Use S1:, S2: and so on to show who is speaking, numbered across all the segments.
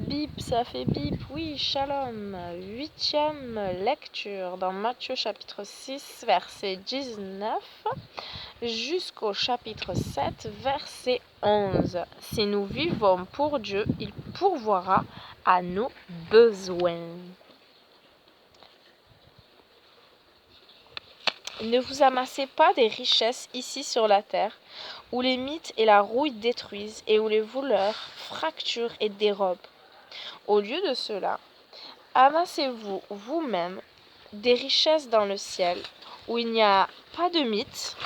S1: bip, ça fait bip, oui, shalom. 8e lecture dans Matthieu chapitre 6, verset 19 jusqu'au chapitre 7, verset 11. Si nous vivons pour Dieu, il pourvoira à nos besoins. Ne vous amassez pas des richesses ici sur la terre, où les mites et la rouille détruisent et où les voleurs fracturent et dérobent. Au lieu de cela, amassez-vous vous-même des richesses dans le ciel, où il n'y a pas de mythe,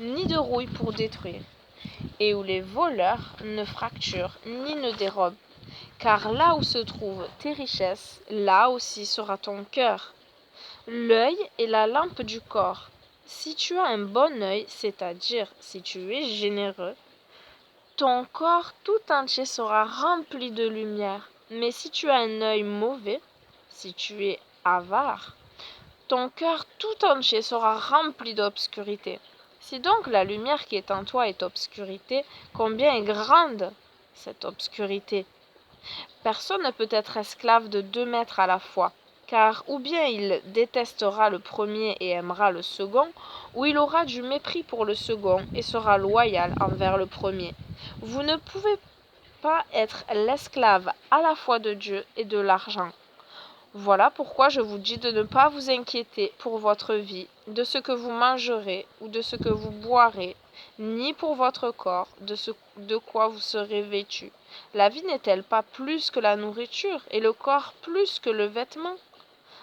S1: ni de rouille pour détruire, et où les voleurs ne fracturent ni ne dérobent. Car là où se trouvent tes richesses, là aussi sera ton cœur. L'œil est la lampe du corps. Si tu as un bon œil, c'est-à-dire si tu es généreux, ton corps tout entier sera rempli de lumière. Mais si tu as un œil mauvais, si tu es avare, ton cœur tout entier sera rempli d'obscurité. Si donc la lumière qui est en toi est obscurité, combien est grande cette obscurité? Personne ne peut être esclave de 2 maîtres à la fois, car ou bien il détestera le premier et aimera le second, ou il aura du mépris pour le second et sera loyal envers le premier. Vous ne pouvez pas être l'esclave à la fois de Dieu et de l'argent. Voilà pourquoi je vous dis de ne pas vous inquiéter pour votre vie, de ce que vous mangerez ou de ce que vous boirez, ni pour votre corps, de quoi vous serez vêtus. La vie n'est-elle pas plus que la nourriture, et le corps plus que le vêtement?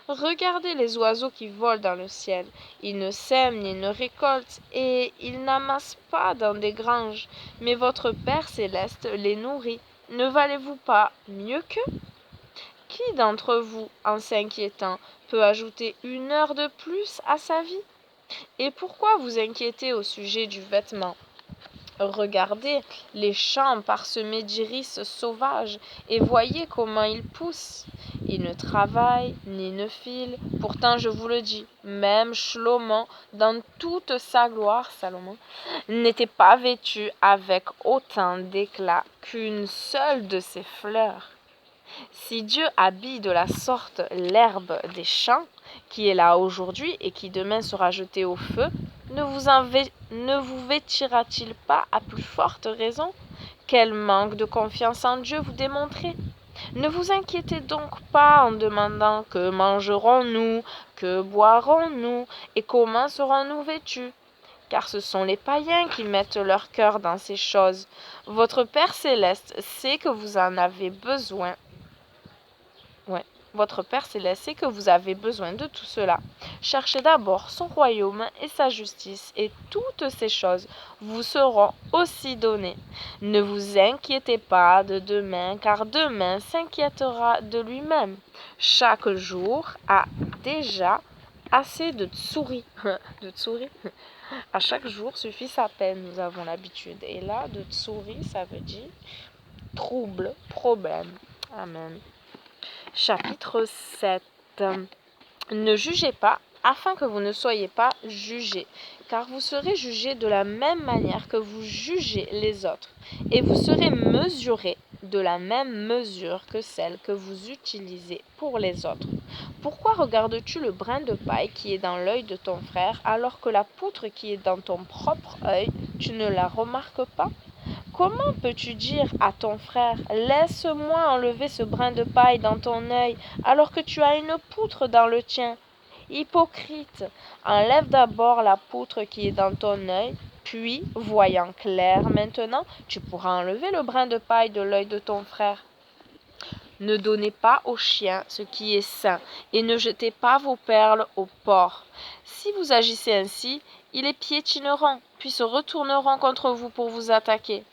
S1: Regardez les oiseaux qui volent dans le ciel. Ils ne sèment ni ne récoltent, et ils n'amassent pas dans des granges. Mais votre Père céleste les nourrit. Ne valez-vous pas mieux qu'eux? Qui d'entre vous, en s'inquiétant, peut ajouter 1 heure de plus à sa vie? Et pourquoi vous inquiétez au sujet du vêtement? Regardez les champs parsemés d'iris sauvages et voyez comment ils poussent. Ils ne travaillent ni ne filent. Pourtant, je vous le dis, même Shlomo, dans toute sa gloire, Salomon, n'était pas vêtu avec autant d'éclat qu'une seule de ses fleurs. Si Dieu habille de la sorte l'herbe des champs, qui est là aujourd'hui et qui demain sera jetée au feu, ne vous vêtira-t-il pas à plus forte raison? Quel manque de confiance en Dieu vous démontrez? Ne vous inquiétez donc pas en demandant que mangerons-nous, que boirons-nous et comment serons-nous vêtus? Car ce sont les païens qui mettent leur cœur dans ces choses. Votre Père céleste sait que vous en avez besoin. Votre Père céleste sait que vous avez besoin de tout cela. Cherchez d'abord son royaume et sa justice, et toutes ces choses vous seront aussi données. Ne vous inquiétez pas de demain, car demain s'inquiétera de lui-même. Chaque jour a déjà assez de souris. De souris. À chaque jour suffit sa peine, nous avons l'habitude. Et là, de souris, ça veut dire trouble, problème. Amen. Chapitre 7. Ne jugez pas, afin que vous ne soyez pas jugés, car vous serez jugés de la même manière que vous jugez les autres, et vous serez mesurés de la même mesure que celle que vous utilisez pour les autres. Pourquoi regardes-tu le brin de paille qui est dans l'œil de ton frère, alors que la poutre qui est dans ton propre œil, tu ne la remarques pas? Comment peux-tu dire à ton frère, laisse-moi enlever ce brin de paille dans ton œil, alors que tu as une poutre dans le tien? Hypocrite, enlève d'abord la poutre qui est dans ton œil, puis, voyant clair maintenant, tu pourras enlever le brin de paille de l'œil de ton frère. Ne donnez pas aux chiens ce qui est sain, et ne jetez pas vos perles aux porcs. Si vous agissez ainsi, ils les piétineront, puis se retourneront contre vous pour vous attaquer.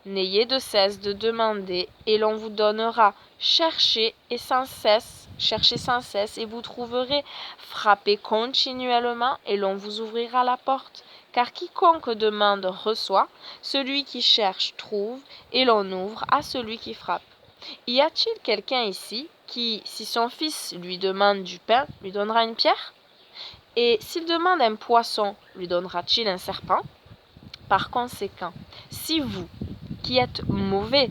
S1: N'ayez de cesse de demander, et l'on vous donnera. Cherchez sans cesse et vous trouverez. Frappez continuellement, et l'on vous ouvrira la porte. Car quiconque demande reçoit, celui qui cherche trouve, et l'on ouvre à celui qui frappe. Y a-t-il quelqu'un ici qui, si son fils lui demande du pain, lui donnera une pierre? Et s'il demande un poisson, lui donnera-t-il un serpent? Par conséquent, si vous, qui êtes mauvais,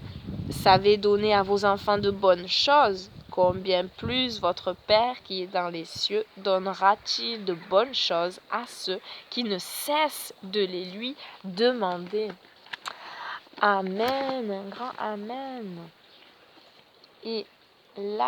S1: savez donner à vos enfants de bonnes choses, combien plus votre Père qui est dans les cieux donnera-t-il de bonnes choses à ceux qui ne cessent de les lui demander. Amen, un grand Amen. Et la